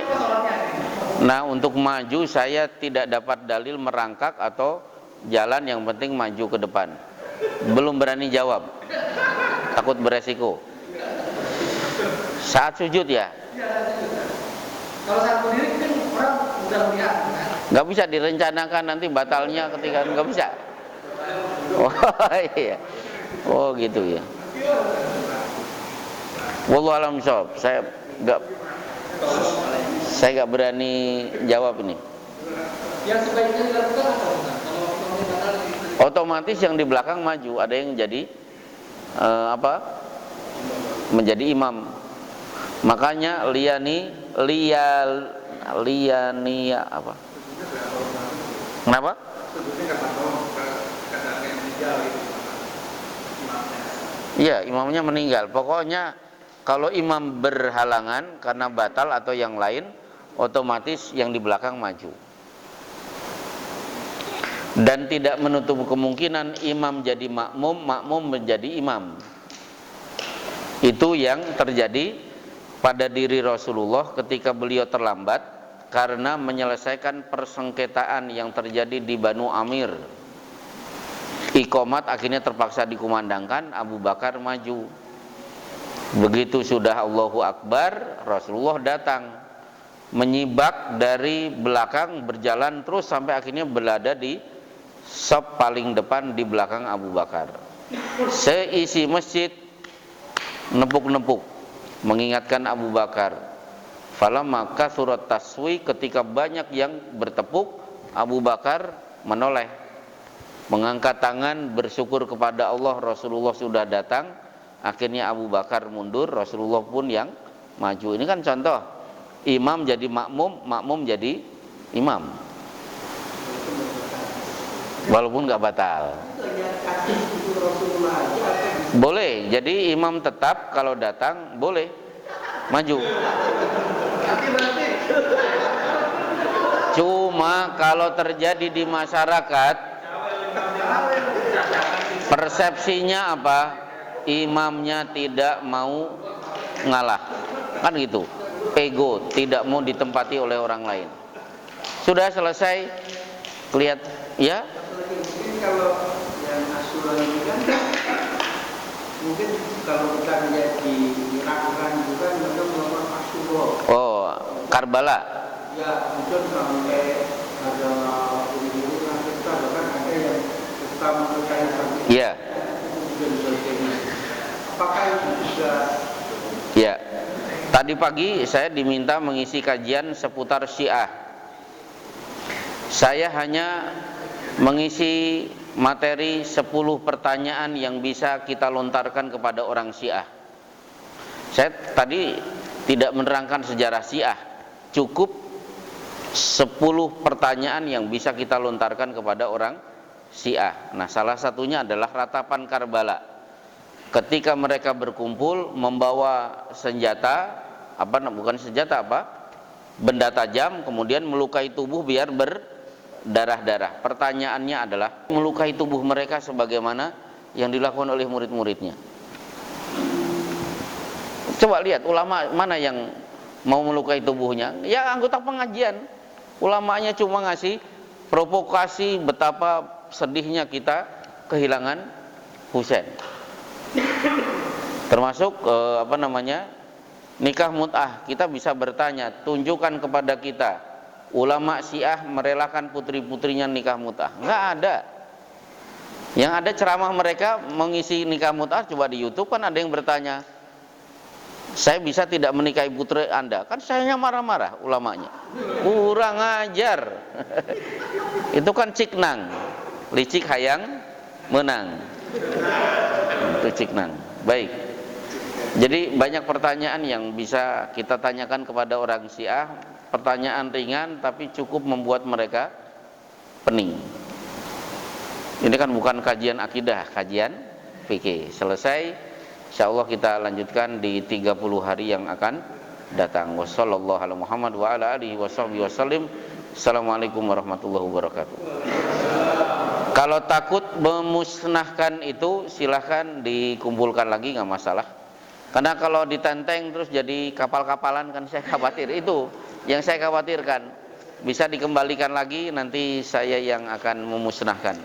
nah untuk maju saya tidak dapat dalil merangkak atau jalan, yang penting maju ke depan. Belum berani jawab, takut beresiko. Saat sujud ya. Kalau saat berdiri kan orang udah melihat, kan? Nggak bisa direncanakan nanti batalnya ketika, nggak bisa. Oh iya, oh gitu ya. Wallahu a'lam bishawab. Saya nggak berani jawab ini. Yang sebaiknya dilakukan apa? Kalau imamnya batal, Otomatis yang di belakang maju, ada yang jadi menjadi imam. Makanya liani apa? Kenapa? Iya, imamnya meninggal. Pokoknya kalau imam berhalangan karena batal atau yang lain, otomatis yang di belakang maju. Dan tidak menutup kemungkinan imam jadi makmum, makmum menjadi imam. Itu yang terjadi pada diri Rasulullah ketika beliau terlambat karena menyelesaikan persengketaan yang terjadi di Banu Amir. Iqamat akhirnya terpaksa dikumandangkan, Abu Bakar maju. Begitu sudah Allahu Akbar, Rasulullah datang menyibak dari belakang, berjalan terus sampai akhirnya berada di saf paling depan di belakang Abu Bakar. Seisi masjid nepuk-nepuk mengingatkan Abu Bakar. Falamma kathurat taswi, ketika banyak yang bertepuk, Abu Bakar menoleh, mengangkat tangan bersyukur kepada Allah, Rasulullah sudah datang. Akhirnya Abu Bakar mundur, Rasulullah pun yang maju. Ini kan contoh, imam jadi makmum, makmum jadi imam, walaupun gak batal. Boleh, jadi imam tetap kalau datang boleh maju. Cuma kalau terjadi di masyarakat, persepsinya apa? Imamnya tidak mau ngalah, kan gitu. Ego, tidak mau ditempati oleh orang lain. Sudah selesai, lihat ya. Kalau yang asuran ini kan Mungkin kalau kita lihat di Irak juga mereka melakukan Asyura. Oh, Karbala. Ya, mungkin sampai ada guru-guru yang kita bahkan ada yang kita mempercayai sampai. Iya. Apakah itu juga? Ya. Tadi pagi saya diminta mengisi kajian seputar Syiah. Saya hanya mengisi materi 10 pertanyaan yang bisa kita lontarkan kepada orang Syiah. Saya tadi tidak menerangkan sejarah Syiah, cukup 10 pertanyaan yang bisa kita lontarkan kepada orang Syiah. Nah, salah satunya adalah ratapan Karbala. Ketika mereka berkumpul membawa senjata, benda tajam, kemudian melukai tubuh biar berdarah-darah. Pertanyaannya adalah, melukai tubuh mereka sebagaimana yang dilakukan oleh murid-muridnya. Coba lihat ulama mana yang mau melukai tubuhnya? Ya anggota pengajian. Ulamanya cuma ngasih provokasi betapa sedihnya kita kehilangan Husain. Termasuk nikah mut'ah. Kita bisa bertanya, tunjukkan kepada kita ulama Syiah merelakan putri-putrinya nikah mut'ah. Enggak ada. Yang ada ceramah mereka mengisi nikah mut'ah. Coba di YouTube kan ada yang bertanya, saya bisa tidak menikahi putri Anda? Kan sayanya marah-marah ulamanya. Kurang ajar. Itu kan ciknang. Licik hayang menang. Itu ciknang. Baik. Jadi banyak pertanyaan yang bisa kita tanyakan kepada orang Syiah. Pertanyaan ringan tapi cukup membuat mereka pening. Ini kan bukan kajian akidah, kajian fikih. Selesai, insyaallah kita lanjutkan di 30 hari yang akan datang. Wassallallahu ala Muhammad wa ala alihi wasallim. Assalamualaikum warahmatullahi wabarakatuh. Kalau takut memusnahkan itu silahkan dikumpulkan lagi, nggak masalah. Karena kalau ditenteng terus jadi kapal-kapalan kan saya khawatir. Itu yang saya khawatirkan. Bisa dikembalikan lagi, nanti saya yang akan memusnahkan.